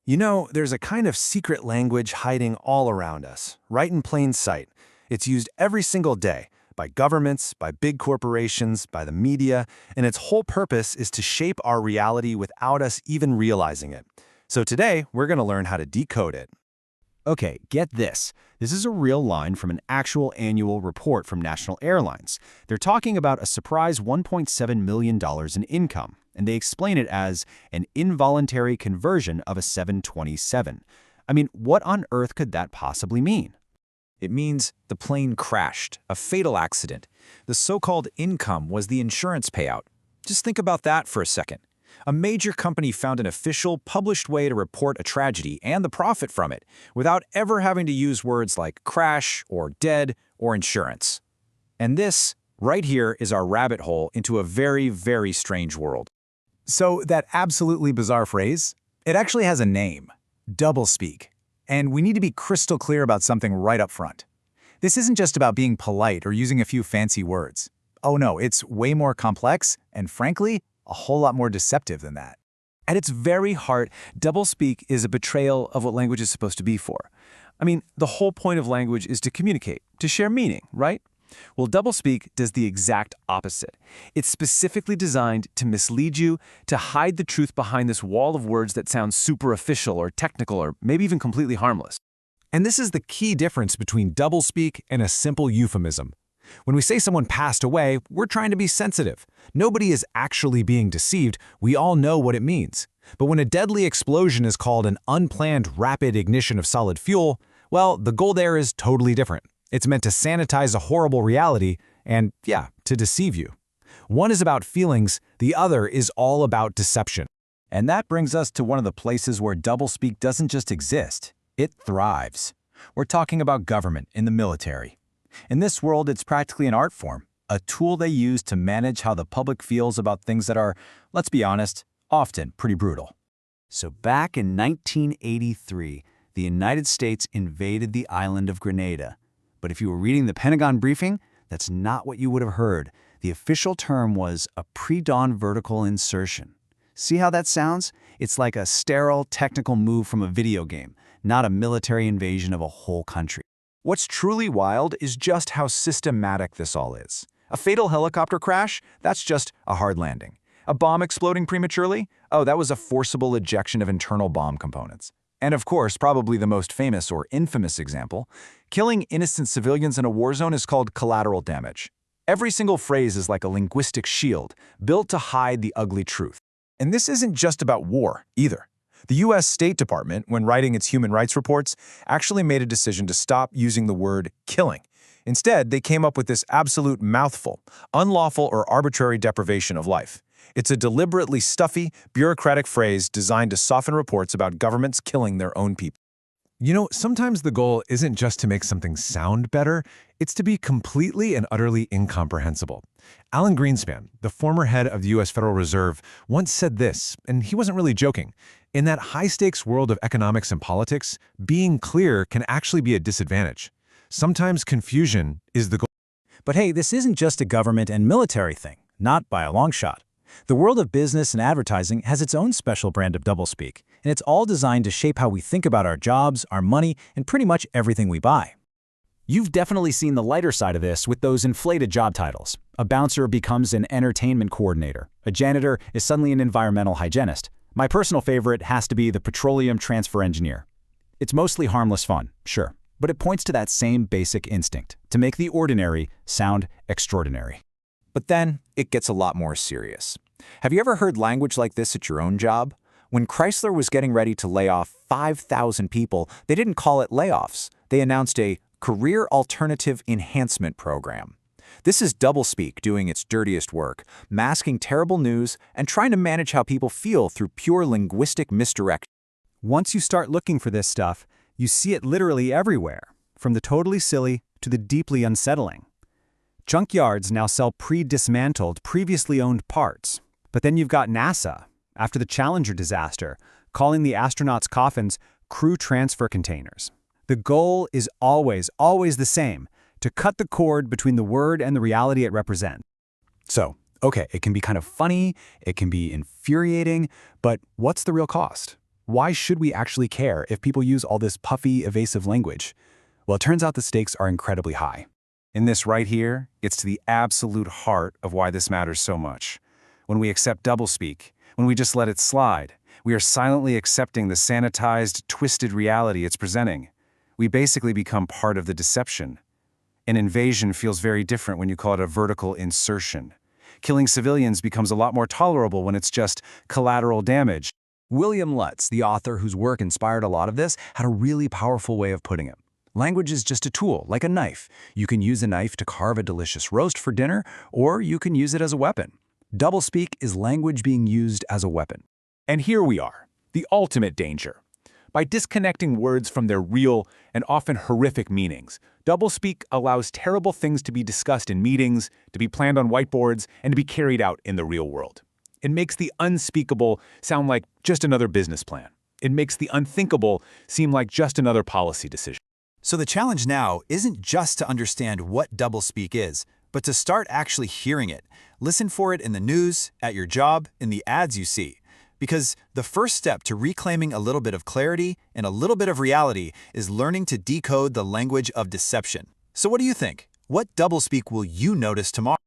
You know, there's a kind of secret language hiding all around us, right in plain sight. It's used every single day by governments, by big corporations, by the media, and its whole purpose is to shape our reality without us even realizing it. So today, we're going to learn how to decode it. Okay, get this. This is a real line from an actual annual report from National Airlines. They're talking about a surprise $1.7 million in income, and they explain it as an involuntary conversion of a 727. I mean, what on earth could that possibly mean? It means the plane crashed, a fatal accident. The so-called income was the insurance payout. Just think about that for a second. A major company found an official, published way to report a tragedy and the profit from it without ever having to use words like crash or dead or insurance. And this, right here, is our rabbit hole into a very, very strange world. So that absolutely bizarre phrase, it actually has a name, doublespeak. And we need to be crystal clear about something right up front. This isn't just about being polite or using a few fancy words. Oh no, it's way more complex and, frankly, a whole lot more deceptive than that. At its very heart, doublespeak is a betrayal of what language is supposed to be for. I mean, the whole point of language is to communicate, to share meaning, right? Well, doublespeak does the exact opposite. It's specifically designed to mislead you, to hide the truth behind this wall of words that sound super official or technical or maybe even completely harmless. And this is the key difference between doublespeak and a simple euphemism. When we say someone passed away, we're trying to be sensitive. Nobody is actually being deceived. We all know what it means. But when a deadly explosion is called an unplanned rapid ignition of solid fuel, well, the goal there is totally different. It's meant to sanitize a horrible reality and, yeah, to deceive you. One is about feelings, the other is all about deception. And that brings us to one of the places where doublespeak doesn't just exist, it thrives. We're talking about government in the military. In this world, it's practically an art form, a tool they use to manage how the public feels about things that are, let's be honest, often pretty brutal. So back in 1983, the United States invaded the island of Grenada. But if you were reading the Pentagon briefing, that's not what you would have heard. The official term was a pre-dawn vertical insertion. See how that sounds? It's like a sterile, technical move from a video game, not a military invasion of a whole country. What's truly wild is just how systematic this all is. A fatal helicopter crash? That's just a hard landing. A bomb exploding prematurely? Oh, that was a forcible ejection of internal bomb components. And of course, probably the most famous or infamous example, killing innocent civilians in a war zone is called collateral damage. Every single phrase is like a linguistic shield, built to hide the ugly truth. And this isn't just about war, either. The U.S. State Department, when writing its human rights reports, actually made a decision to stop using the word killing. Instead, they came up with this absolute mouthful, unlawful or arbitrary deprivation of life. It's a deliberately stuffy, bureaucratic phrase designed to soften reports about governments killing their own people. You know, sometimes the goal isn't just to make something sound better, it's to be completely and utterly incomprehensible. Alan Greenspan, the former head of the U.S. Federal Reserve, once said this, and he wasn't really joking. In that high-stakes world of economics and politics, being clear can actually be a disadvantage. Sometimes confusion is the goal. But hey, this isn't just a government and military thing, not by a long shot. The world of business and advertising has its own special brand of doublespeak, and it's all designed to shape how we think about our jobs, our money, and pretty much everything we buy. You've definitely seen the lighter side of this with those inflated job titles. A bouncer becomes an entertainment coordinator. A janitor is suddenly an environmental hygienist. My personal favorite has to be the petroleum transfer engineer. It's mostly harmless fun, sure, but it points to that same basic instinct, to make the ordinary sound extraordinary. But then, it gets a lot more serious. Have you ever heard language like this at your own job? When Chrysler was getting ready to lay off 5,000 people, they didn't call it layoffs. They announced a Career Alternative Enhancement Program. This is doublespeak doing its dirtiest work, masking terrible news and trying to manage how people feel through pure linguistic misdirection. Once you start looking for this stuff, you see it literally everywhere, from the totally silly to the deeply unsettling. Junkyards now sell pre-dismantled, previously owned parts. But then you've got NASA, after the Challenger disaster, calling the astronauts' coffins crew transfer containers. The goal is always the same, to cut the cord between the word and the reality it represents. So, okay, it can be kind of funny, it can be infuriating, but what's the real cost? Why should we actually care if people use all this puffy, evasive language? Well, it turns out the stakes are incredibly high. And this right here gets to the absolute heart of why this matters so much. When we accept doublespeak, when we just let it slide, we are silently accepting the sanitized, twisted reality it's presenting. We basically become part of the deception. An invasion feels very different when you call it a vertical insertion. Killing civilians becomes a lot more tolerable when it's just collateral damage. William Lutz, the author whose work inspired a lot of this, had a really powerful way of putting it. Language is just a tool, like a knife. You can use a knife to carve a delicious roast for dinner, or you can use it as a weapon. Doublespeak is language being used as a weapon. And here we are, the ultimate danger. By disconnecting words from their real and often horrific meanings, doublespeak allows terrible things to be discussed in meetings, to be planned on whiteboards, and to be carried out in the real world. It makes the unspeakable sound like just another business plan. It makes the unthinkable seem like just another policy decision. So the challenge now isn't just to understand what doublespeak is, but to start actually hearing it. Listen for it in the news, at your job, in the ads you see. Because the first step to reclaiming a little bit of clarity and a little bit of reality is learning to decode the language of deception. So what do you think? What doublespeak will you notice tomorrow?